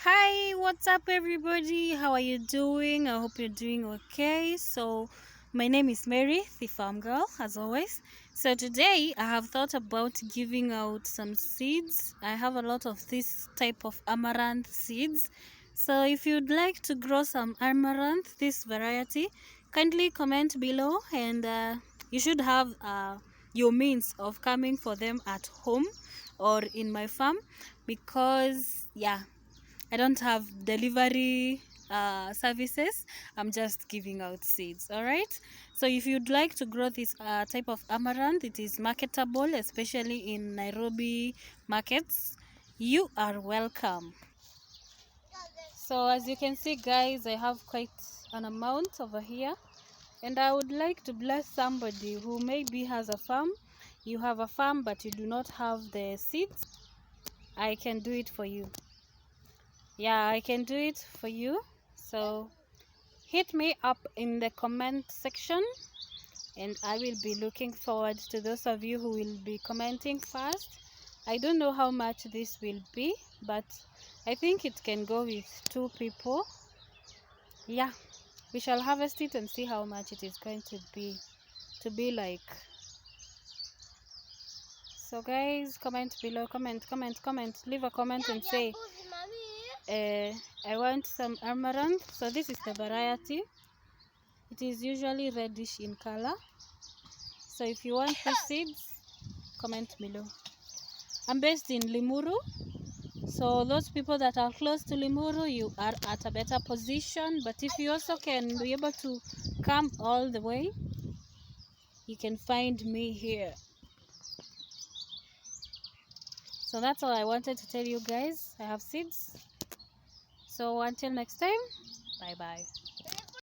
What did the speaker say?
Hi, what's up, everybody? How are you doing? I hope you're doing okay. So, my name is Mary, the farm girl, as always. So, today I have thought about giving out some seeds. I have a lot of this type of amaranth seeds. So, if you'd like to grow some amaranth, this variety, kindly comment below, and you should have your means of coming for them at home or in my farm because, yeah, I don't have delivery services. I'm just giving out seeds. All right. So if you'd like to grow this type of amaranth, it is marketable, especially in Nairobi markets. You are welcome. So as you can see, guys, I have quite an amount over here, and I would like to bless somebody who maybe has a farm. You have a farm, but you do not have the seeds. I can do it for you. Yeah, I can do it for you. So hit me up in the comment section, and I will be looking forward to those of you who will be commenting first. I don't know how much this will be, but I think it can go with 2 people. Yeah, we shall harvest it and see how much it is going to be like. So guys, comment below, comment, leave a comment and say I want some amaranth. So this is the variety. It is usually reddish in color. So if you want the seeds, comment below. I'm based in Limuru. So those people that are close to Limuru, you are at a better position. But if you also can be able to come all the way, you can find me here. So that's all I wanted to tell you guys. I have seeds. So until next time, bye bye.